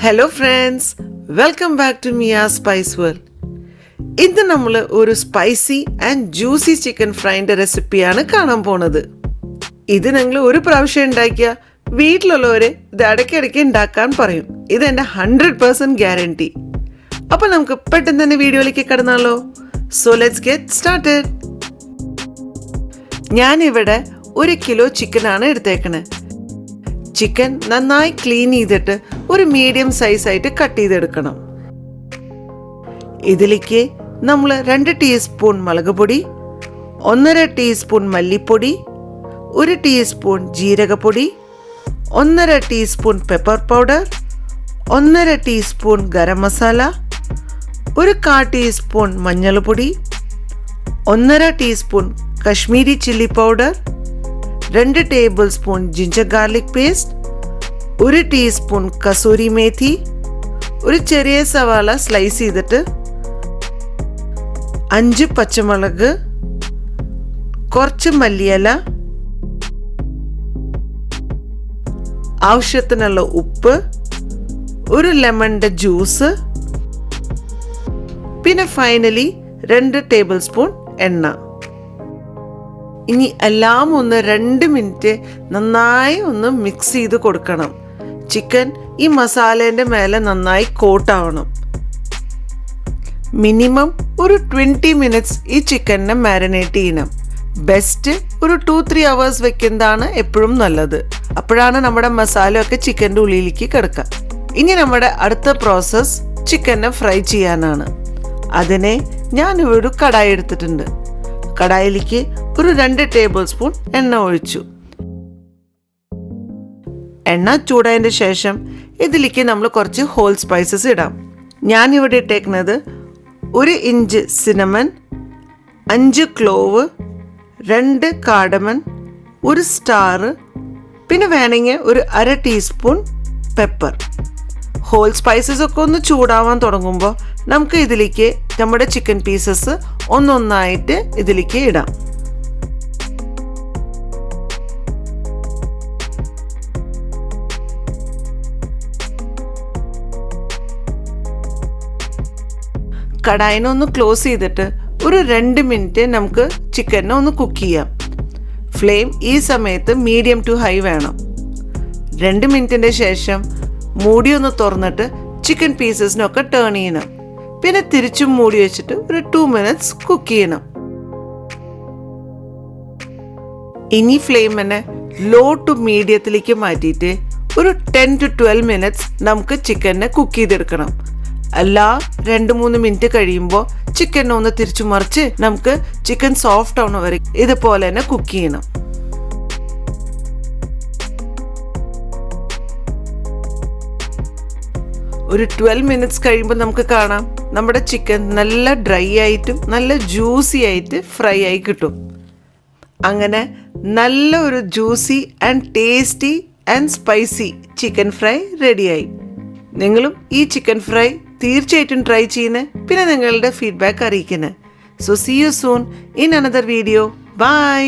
Hello friends, welcome back to Mia Spice World. ഇന്ന് നമ്മൾ ഒരു സ്പൈസി ആൻഡ് ജ്യൂസി ചിക്കൻ ഫ്രൈൻ്റെ റെസിപ്പിയാണ് കാണാൻ പോണത്. ഇത് നിങ്ങൾ ഒരു പ്രാവശ്യം ഉണ്ടാക്കിയ വീട്ടിലുള്ളവർ ഇത് ഇടയ്ക്കിടയ്ക്ക് ഉണ്ടാക്കാൻ പറയും. ഇതെൻ്റെ 100% ഗ്യാരണ്ടി. അപ്പോൾ നമുക്ക് പെട്ടെന്ന് തന്നെ വീഡിയോയിലേക്ക് കിടന്നാലോ. So let's get started. ഞാനിവിടെ 1 കിലോ ചിക്കനാണ് എടുത്തേക്കണേ. ചിക്കൻ നന്നായി ക്ലീൻ ചെയ്തിട്ട് ഒരു മീഡിയം സൈസായിട്ട് കട്ട് ചെയ്തെടുക്കണം. ഇതിലേക്ക് നമ്മൾ 2 ടീസ്പൂൺ മുളക് പൊടി, 1.5 ടീസ്പൂൺ മല്ലിപ്പൊടി, 1 ടീസ്പൂൺ ജീരകപ്പൊടി, 1.5 teaspoon pepper powder, 1.5 teaspoon garam masala, 1/4 teaspoon മഞ്ഞൾപ്പൊടി, 1.5 teaspoon Kashmiri chilli powder, 2 tablespoon ginger garlic paste, 1 teaspoon kasuri methi, ഒരു ചെറിയ സവാള സ്ലൈസ് ചെയ്തിട്ട്, 5 പച്ചമുളക്, കുറച്ച് മല്ലിയില, ആവശ്യത്തിനുള്ള ഉപ്പ്, ഒരു ലെമണിൻ്റെ ജ്യൂസ്, പിന്നെ ഫൈനലി 2 ടേബിൾ സ്പൂൺ എണ്ണ. ഇനി എല്ലാം ഒന്ന് 2 മിനിറ്റ് നന്നായി ഒന്ന് മിക്സ് ചെയ്ത് കൊടുക്കണം. ചിക്കൻ ഈ മസാലേൻ്റെ മേലെ നന്നായി കോട്ടാവണം. മിനിമം ഒരു 20 മിനിറ്റ്സ് ഈ ചിക്കനെ മാരിനേറ്റ് ചെയ്യണം. ബെസ്റ്റ് ഒരു 2-3 hours വെക്കുന്നതാണ് എപ്പോഴും നല്ലത്. അപ്പോഴാണ് നമ്മുടെ മസാലയൊക്കെ ചിക്കൻ്റെ ഉള്ളിലേക്ക് കിടക്കുക. ഇനി നമ്മുടെ അടുത്ത പ്രോസസ്സ് ചിക്കനെ ഫ്രൈ ചെയ്യാനാണ്. അതിനെ ഞാനിവിടെ ഒരു കടായി എടുത്തിട്ടുണ്ട്. കടായിലേക്ക് ഒരു 2 ടേബിൾ സ്പൂൺ എണ്ണ ഒഴിച്ചു. എണ്ണ ചൂടായതിൻ്റെ ശേഷം ഇതിലേക്ക് നമ്മൾ കുറച്ച് ഹോൾ സ്പൈസസ് ഇടാം. ഞാനിവിടെ ഇട്ടേക്കുന്നത് 1 inch cinnamon, 5 clove, 2 cardamom, 1 star, പിന്നെ വേണമെങ്കിൽ ഒരു 1/2 ടീസ്പൂൺ പെപ്പർ. ഹോൾ സ്പൈസസ് ഒക്കെ ഒന്ന് ചൂടാവാൻ തുടങ്ങുമ്പോൾ നമുക്ക് ഇതിലേക്ക് നമ്മുടെ ചിക്കൻ പീസസ് ഒന്നൊന്നായിട്ട് ഇതിലേക്ക് ഇടാം. കടായിനെ ഒന്ന് ക്ലോസ് ചെയ്തിട്ട് ഒരു 2 മിനിറ്റ് നമുക്ക് ചിക്കനെ ഒന്ന് കുക്ക് ചെയ്യാം. ഫ്ലെയിം ഈ സമയത്ത് മീഡിയം ടു ഹൈ വേണം. 2 മിനിറ്റിൻ്റെ ശേഷം മൂടി ഒന്ന് തുറന്നിട്ട് ചിക്കൻ പീസസിനൊക്കെ ടേൺ ചെയ്യണം. പിന്നെ തിരിച്ചും മൂടി വെച്ചിട്ട് ഒരു 2 മിനിറ്റ്സ് കുക്ക് ചെയ്യണം. ഇനി ഫ്ലെയിമിനെ ലോ ടു മീഡിയത്തിലേക്ക് മാറ്റിയിട്ട് ഒരു 10 to 12 മിനിറ്റ്സ് നമുക്ക് ചിക്കനെ കുക്ക് ചെയ്തെടുക്കണം. അല്ല 2-3 മിനിറ്റ് കഴിയുമ്പോൾ ചിക്കനെ ഒന്ന് തിരിച്ചു മറിച്ച് നമുക്ക് ചിക്കൻ സോഫ്റ്റ് ആവണ വരെ ഇതുപോലെ തന്നെ കുക്ക് ചെയ്യണം. ഒരു 12 മിനിറ്റ്സ് കഴിയുമ്പോൾ നമുക്ക് കാണാം നമ്മുടെ ചിക്കൻ നല്ല ഡ്രൈ ആയിട്ടും നല്ല ജ്യൂസി ആയിട്ട് ഫ്രൈ ആയി കിട്ടും. അങ്ങനെ നല്ല ഒരു juicy and tasty and spicy chicken fry റെഡിയായി. നിങ്ങളും ഈ ചിക്കൻ ഫ്രൈ തീർച്ചയായിട്ടും ട്രൈ ചെയ്യുന്നേ, പിന്നെ നിങ്ങളുടെ ഫീഡ്ബാക്ക് അറിയിക്കുന്നേ. So see you soon in another video. By.